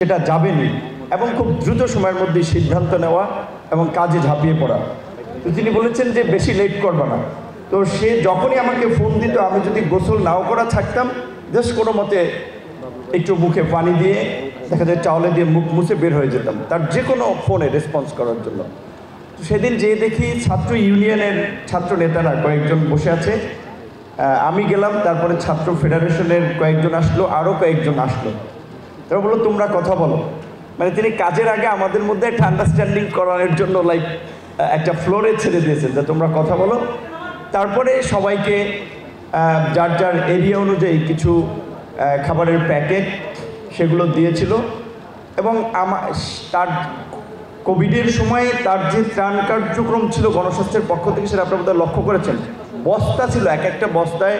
সেটা যাবেনি এবং খুব দ্রুত সময়ের মধ্যে সিদ্ধান্ত নেওয়া এবং কাজে ঝাঁপিয়ে পড়া। তো তিনি বলেছেন যে বেশি লেট করবে না। তো সে যখনই আমাকে ফোন দিত, আমি যদি গোসল নাও করা থাকতাম, জাস্ট কোনো মতে একটু মুখে পানি দিয়ে দেখা যায় চাউলে দিয়ে মুখ মুছে বের হয়ে যেতাম তার যে কোনো ফোনে রেসপন্স করার জন্য। তো সেদিন যেয়ে দেখি ছাত্র ইউনিয়নের ছাত্র নেতারা কয়েকজন বসে আছে, আমি গেলাম, তারপরে ছাত্র ফেডারেশনের কয়েকজন আসলো, আরও কয়েকজন আসলো। তারা বললো তোমরা কথা বলো। মানে তিনি কাজের আগে আমাদের মধ্যে একটা আন্ডারস্ট্যান্ডিং করানোর জন্য একটা ফ্লোরে ছেড়ে দিয়েছেন যে তোমরা কথা বলো। তারপরে সবাইকে যার যার এরিয়া অনুযায়ী কিছু খাবারের প্যাকেট সেগুলো দিয়েছিল এবং তার কোভিডের সময় তার যে ত্রাণ কার্যক্রম ছিল গণস্বাস্থ্যের পক্ষ থেকে, সেটা আপনারা বোধহয় লক্ষ্য করেছেন। বস্তা ছিল, এক একটা বস্তায়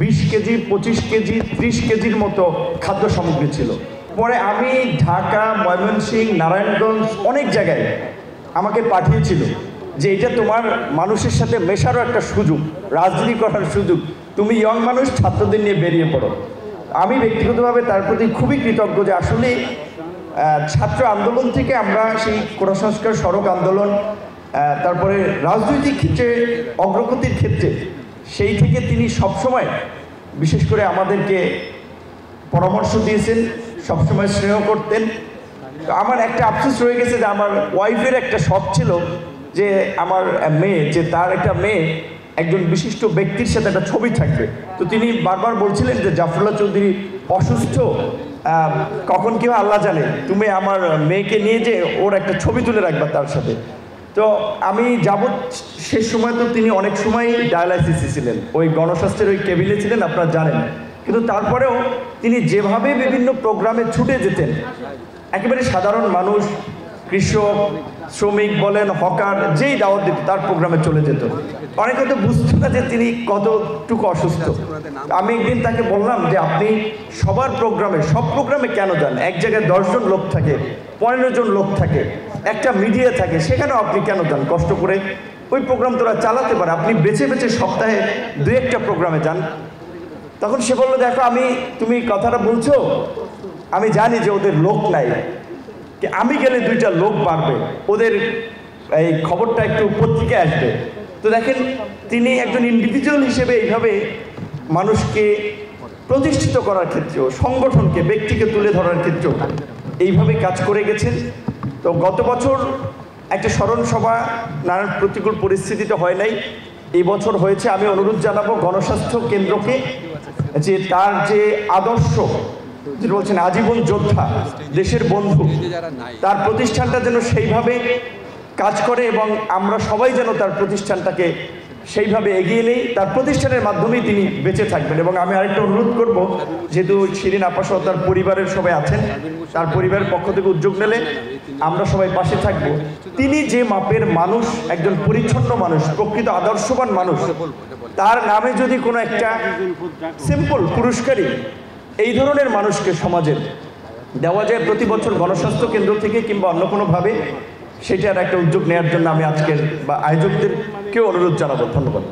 20 কেজি, 25 কেজি, 30 কেজির মতো খাদ্য সামগ্রী ছিল। পরে আমি ঢাকা, ময়মনসিংহ, নারায়ণগঞ্জ অনেক জায়গায় আমাকে পাঠিয়েছিল যে এটা তোমার মানুষের সাথে মেশারও একটা সুযোগ, রাজনীতি করার সুযোগ, তুমি ইয়ং মানুষ, ছাত্রদের নিয়ে বেরিয়ে পড়ো। আমি ব্যক্তিগতভাবে তার প্রতি খুবই কৃতজ্ঞ যে আসলে ছাত্র আন্দোলন থেকে আমরা সেই কোটা সংস্কার, সড়ক আন্দোলন, তারপরে রাজনৈতিক ক্ষেত্রে অগ্রগতির ক্ষেত্রে সেই থেকে তিনি সবসময় বিশেষ করে আমাদেরকে পরামর্শ দিয়েছেন, সবসময় স্নেহ করতেন। তো আমার একটা আফসোস রয়ে গেছে যে আমার ওয়াইফের একটা শখ ছিল যে আমার মেয়ে, যে তার একটা মেয়ে একজন বিশিষ্ট ব্যক্তির সাথে একটা ছবি থাকবে। তো তিনি বারবার বলছিলেন যে জাফরুল্লাহ চৌধুরী অসুস্থ, কখন কেউ আল্লাহ জানে, তুমি আমার মেয়েকে নিয়ে যে ওর একটা ছবি তুলে রাখবা তার সাথে। তো আমি যাবৎ শেষ সময় তো তিনি অনেক সময় ডায়ালাইসিসে ছিলেন, ওই গণস্বাস্থ্যের ওই কেবিলে ছিলেন, আপনারা জানেন। কিন্তু তারপরেও তিনি যেভাবে বিভিন্ন প্রোগ্রামে ছুটে যেতেন, একেবারে সাধারণ মানুষ, কৃষক, শ্রমিক বলেন, হকার, যেই দাওয়াত দিত তার প্রোগ্রামে চলে যেত। অনেকে তো বুঝতো না যে তিনি কতটুকু অসুস্থ। আমি একদিন তাকে বললাম যে আপনি সবার প্রোগ্রামে, সব প্রোগ্রামে কেন যান? এক জায়গায় 10 জন লোক থাকে, 15 জন লোক থাকে, একটা মিডিয়া থাকে, সেখানেও আপনি কেন যান? কষ্ট করে ওই প্রোগ্রাম তোরা চালাতে পারে, আপনি বেছে বেছে সপ্তাহে 2-1টা প্রোগ্রামে যান। তখন সে বললো, দেখো তুমি কথাটা বলছো, আমি জানি যে ওদের লোক নাই, আমি গেলে 2টা লোক বাড়বে, ওদের এই খবরটা একটু পত্রিকায় আসবে। তো দেখেন, তিনি একজন ইন্ডিভিজুয়াল হিসেবে এইভাবে মানুষকে প্রতিষ্ঠিত করার ক্ষেত্রেও, সংগঠনকে, ব্যক্তিকে তুলে ধরার ক্ষেত্রেও এইভাবে কাজ করে গেছেন। তো গত বছর একটা স্মরণ সভা নানান প্রতিকূল পরিস্থিতিতে হয় নাই, এই বছর হয়েছে। আমি অনুরোধ জানাবো গণস্বাস্থ্য কেন্দ্রকে যে তার যে আদর্শ, যেটা বলছেন আজীবন যোদ্ধা, দেশের বন্ধু, তার প্রতিষ্ঠানটা যেন সেইভাবে কাজ করে এবং আমরা সবাই যেন তার প্রতিষ্ঠানটাকে সেইভাবে এগিয়ে নেই, তার প্রতিষ্ঠানের মাধ্যমেই তিনি বেঁচে থাকবেন। এবং আমি আরেকটা অনুরোধ করব, যেহেতু শিরিন আপা সহ তার পরিবারের সবাই আছেন, তার পরিবারের পক্ষ থেকে উদ্যোগ নিলে আমরা সবাই পাশে থাকব। তিনি যে মাপের মানুষ, একজন পরিচ্ছন্ন মানুষ, প্রকৃত আদর্শবান মানুষ, তার নামে যদি কোনো একটা সিম্পল পুরস্কারই এই ধরনের মানুষকে সমাজের দেওয়া যায় প্রতি বছর গণস্বাস্থ্য কেন্দ্র থেকে কিংবা অন্য কোনোভাবে, সেটার একটা উদ্যোগ নেওয়ার জন্য আমি আজকের আয়োজকদেরকেও অনুরোধ জানাবো। ধন্যবাদ।